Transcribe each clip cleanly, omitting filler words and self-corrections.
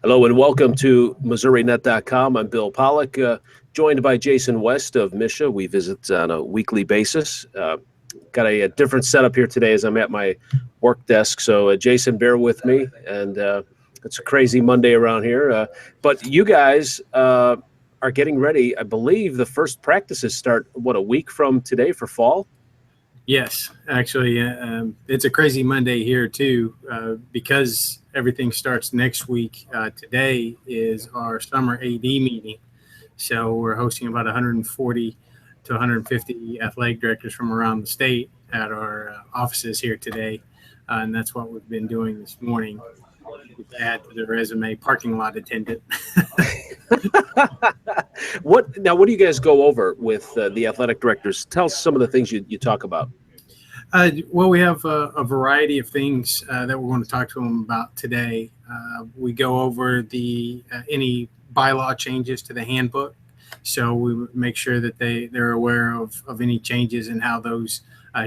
Hello and welcome to MissouriNet.com. I'm Bill Pollock, joined by Jason West of MSHSAA. We visit on a weekly basis. Got a different setup here today as I'm at my work desk. So, Jason, bear with me. And it's a crazy Monday around here. But you guys are getting ready. I believe the first practices start, a week from today for fall? Yes, actually, it's a crazy Monday here too, because everything starts next week. Today is our summer AD meeting, so we're hosting about 140 to 150 athletic directors from around the state at our offices here today, and that's what we've been doing this morning. To add to the resume, parking lot attendant. What do you guys go over with the athletic directors? Tell us some of the things you talk about. Well, we have a variety of things that we're going to talk to them about today. We go over any bylaw changes to the handbook, so we make sure that they're aware of any changes and how those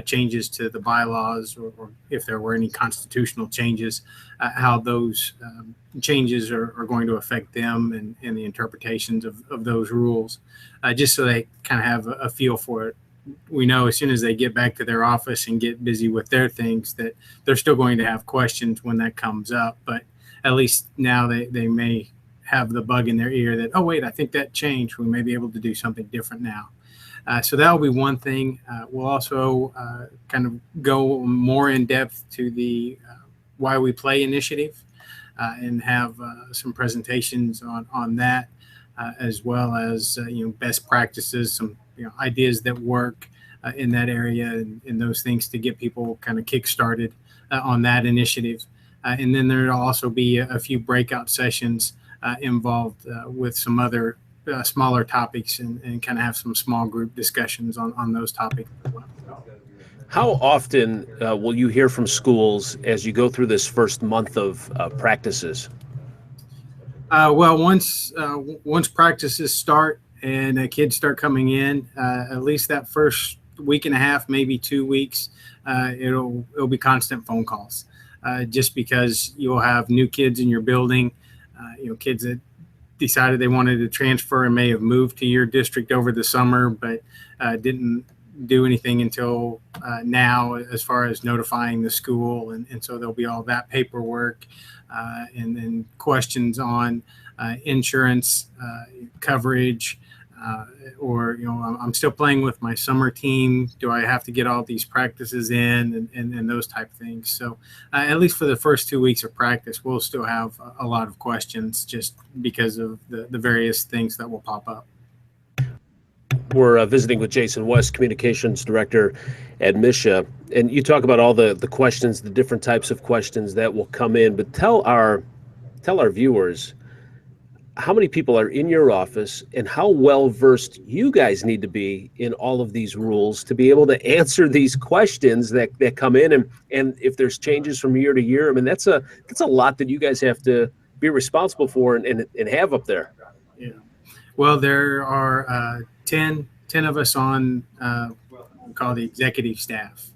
changes to the bylaws, or if there were any constitutional changes, how those changes are going to affect them and the interpretations of those rules, just so they kind of have a feel for it. We know as soon as they get back to their office and get busy with their things that they're still going to have questions when that comes up, but at least now they may have the bug in their ear that, oh wait, I think that changed. We may be able to do something different now. So that'll be one thing. We'll also kind of go more in depth to the Why We Play initiative and have some presentations on that, as well as best practices, some ideas that work in that area, and those things to get people kind of kick-started on that initiative. And then there'll also be a few breakout sessions involved with some other smaller topics, and kind of have some small group discussions on those topics as well. How often will you hear from schools as you go through this first month of practices? Well, once practices start and kids start coming in, at least that first week and a half, maybe 2 weeks, it'll be constant phone calls, just because you'll have new kids in your building, kids that decided they wanted to transfer and may have moved to your district over the summer, but didn't do anything until now as far as notifying the school. And so there'll be all that paperwork, and then questions on insurance coverage, or I'm still playing with my summer team. Do I have to get all these practices in, and those type of things? So at least for the first 2 weeks of practice, we'll still have a lot of questions just because of the various things that will pop up. We're visiting with Jason West, Communications Director at MSHSAA, and you talk about all the questions, the different types of questions that will come in. But tell our viewers how many people are in your office and how well versed you guys need to be in all of these rules to be able to answer these questions that come in, and if there's changes from year to year. I mean, that's a lot that you guys have to be responsible for and have up there. Yeah. Well, there are 10 of us on we call the executive staff,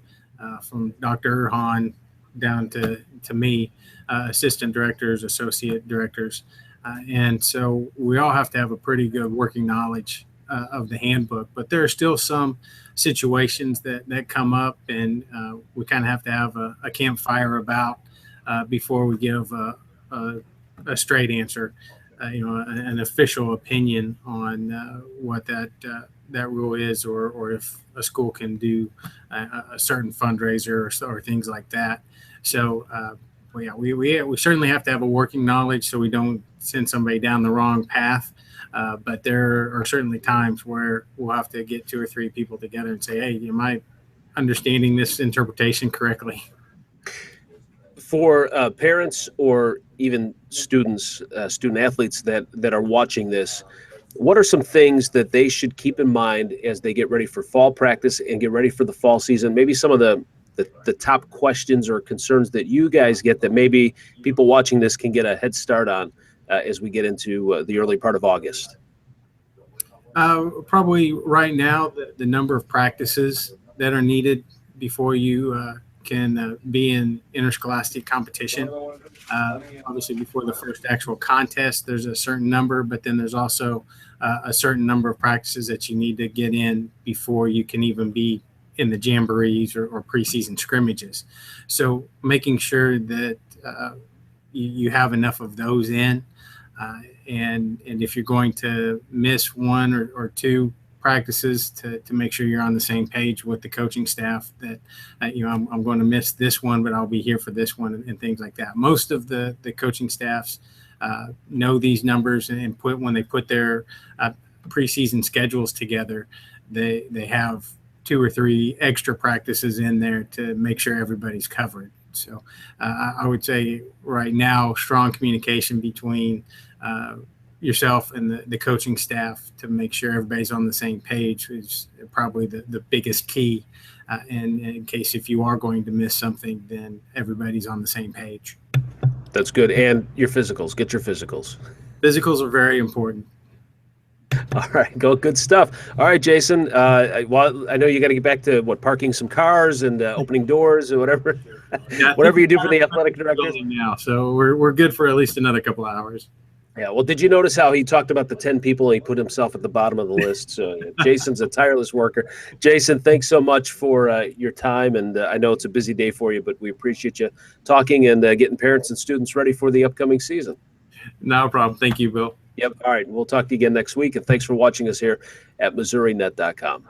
from Dr. Hahn down to me, assistant directors, associate directors. And so we all have to have a pretty good working knowledge of the handbook, but there are still some situations that come up, and we kind of have to have a campfire about before we give a straight answer, an official opinion on what that rule is, or if a school can do a certain fundraiser or things like that. So we certainly have to have a working knowledge so we don't send somebody down the wrong path. But there are certainly times where we'll have to get 2 or 3 people together and say, hey, am I understanding this interpretation correctly? For parents or even students, student athletes that are watching this, what are some things that they should keep in mind as they get ready for fall practice and get ready for the fall season? Maybe some of the top questions or concerns that you guys get that maybe people watching this can get a head start on as we get into the early part of August? Probably right now, the number of practices that are needed before you can be in interscholastic competition. Obviously, before the first actual contest, there's a certain number, but then there's also a certain number of practices that you need to get in before you can even be in the jamborees or preseason scrimmages. So making sure that you have enough of those in, and if you're going to miss one or two practices, to make sure you're on the same page with the coaching staff that I'm going to miss this one, but I'll be here for this one, and things like that. Most of the coaching staffs know these numbers, and when they put their preseason schedules together, they have 2 or 3 extra practices in there to make sure everybody's covered. So I would say right now, strong communication between yourself and the coaching staff to make sure everybody's on the same page is probably the biggest key. And in case if you are going to miss something, then everybody's on the same page. That's good. And your physicals. Get your physicals. Physicals are very important. All right, good stuff. All right, Jason. Well, I know you got to get back to parking some cars and opening doors or whatever, Yeah, whatever you do for the athletic director. Now, so we're good for at least another couple of hours. Yeah. Well, did you notice how he talked about the 10 people and he put himself at the bottom of the list? So Jason's a tireless worker. Jason, thanks so much for your time, and I know it's a busy day for you, but we appreciate you talking and getting parents and students ready for the upcoming season. No problem. Thank you, Bill. Yep. All right. We'll talk to you again next week. And thanks for watching us here at MissouriNet.com.